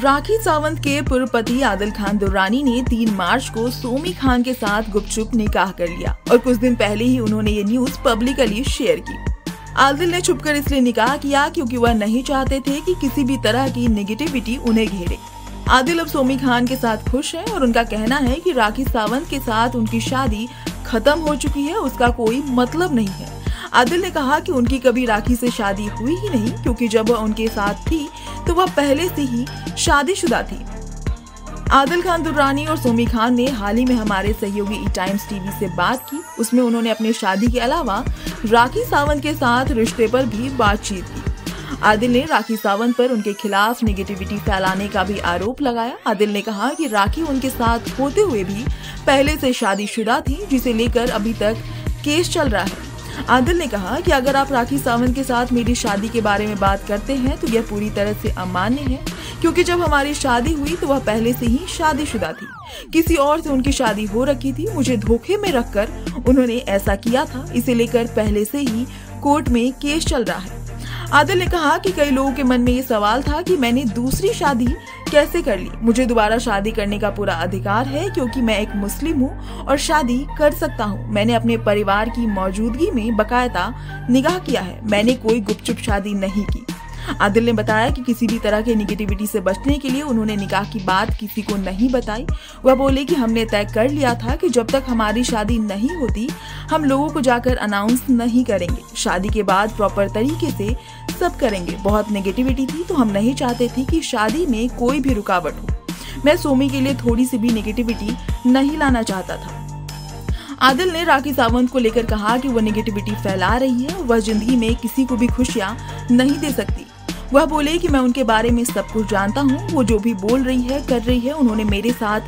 राखी सावंत के पूर्व पति आदिल खान दुर्रानी ने 3 मार्च को सोमी खान के साथ गुपचुप निकाह कर लिया और कुछ दिन पहले ही उन्होंने ये न्यूज पब्लिकली शेयर की। आदिल ने छुपकर इसलिए निकाह किया क्योंकि वह नहीं चाहते थे कि किसी भी तरह की नेगेटिविटी उन्हें घेरे। आदिल अब सोमी खान के साथ खुश हैं और उनका कहना है कि राखी सावंत के साथ उनकी शादी खत्म हो चुकी है, उसका कोई मतलब नहीं है। आदिल ने कहा कि उनकी कभी राखी से शादी हुई ही नहीं क्योंकि जब वह उनके साथ थी तो वह पहले से ही शादीशुदा थी। आदिल खान दुर्रानी और सोमी खान ने हाल ही में हमारे सहयोगी ई टाइम्स टीवी से बात की। उसमें उन्होंने अपनी शादी के अलावा राखी सावंत के साथ रिश्ते पर भी बातचीत की। आदिल ने राखी सावंत पर उनके खिलाफ नेगेटिविटी फैलाने का भी आरोप लगाया। आदिल ने कहा कि राखी उनके साथ होते हुए भी पहले से शादीशुदा थी, जिसे लेकर अभी तक केस चल रहा है। आदिल ने कहा कि अगर आप राखी सावंत के साथ मेरी शादी के बारे में बात करते हैं तो यह पूरी तरह से अमान्य है, क्योंकि जब हमारी शादी हुई तो वह पहले से ही शादीशुदा थी, किसी और से उनकी शादी हो रखी थी। मुझे धोखे में रखकर उन्होंने ऐसा किया था, इसे लेकर पहले से ही कोर्ट में केस चल रहा है। आदिल ने कहा कि कई लोगों के मन में ये सवाल था कि मैंने दूसरी शादी कैसे कर ली। मुझे दोबारा शादी करने का पूरा अधिकार है क्योंकि मैं एक मुस्लिम हूँ और शादी कर सकता हूँ। मैंने अपने परिवार की मौजूदगी में बाकायदा निकाह किया है, मैंने कोई गुपचुप शादी नहीं की। आदिल ने बताया कि किसी भी तरह के निगेटिविटी से बचने के लिए उन्होंने निकाह की बात किसी को नहीं बताई। वह बोले कि हमने तय कर लिया था कि जब तक हमारी शादी नहीं होती हम लोगों को जाकर अनाउंस नहीं करेंगे। शादी के बाद प्रॉपर तरीके से सब करेंगे। बहुत नेगेटिविटी थी तो हम नहीं चाहते थे कि शादी में कोई भी रुकावट हो। मैं सोमी के लिए थोड़ी सी भी नेगेटिविटी नहीं लाना चाहता था। आदिल ने राखी सावंत को लेकर कहा कि वह नेगेटिविटी फैला रही है और वह जिंदगी में किसी को भी खुशियां नहीं दे सकती। वह बोले कि मैं उनके बारे में सब कुछ जानता हूँ, वो जो भी बोल रही है कर रही है। उन्होंने मेरे साथ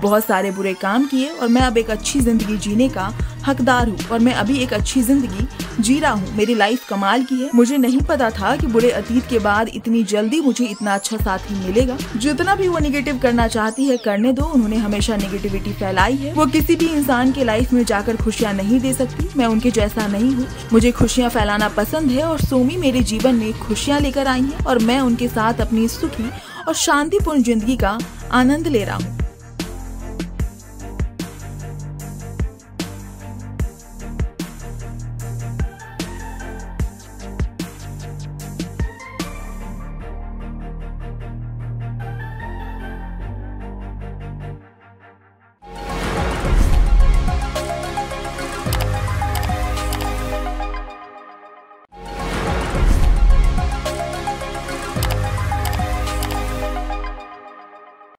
बहुत सारे बुरे काम किए और मैं अब एक अच्छी जिंदगी जीने का हकदार हूँ और मैं अभी एक अच्छी जिंदगी जी रहा हूँ। मेरी लाइफ कमाल की है। मुझे नहीं पता था कि बुरे अतीत के बाद इतनी जल्दी मुझे इतना अच्छा साथी मिलेगा। जितना भी वो निगेटिव करना चाहती है करने दो। उन्होंने हमेशा नेगेटिविटी फैलाई है। वो किसी भी इंसान के लाइफ में जाकर खुशियाँ नहीं दे सकती। मैं उनके जैसा नहीं हूँ। मुझे खुशियाँ फैलाना पसंद है और सोमी मेरे जीवन में खुशियाँ लेकर आई है और मैं उनके साथ अपनी सुखी और शांतिपूर्ण जिंदगी का आनंद ले रहा हूँ।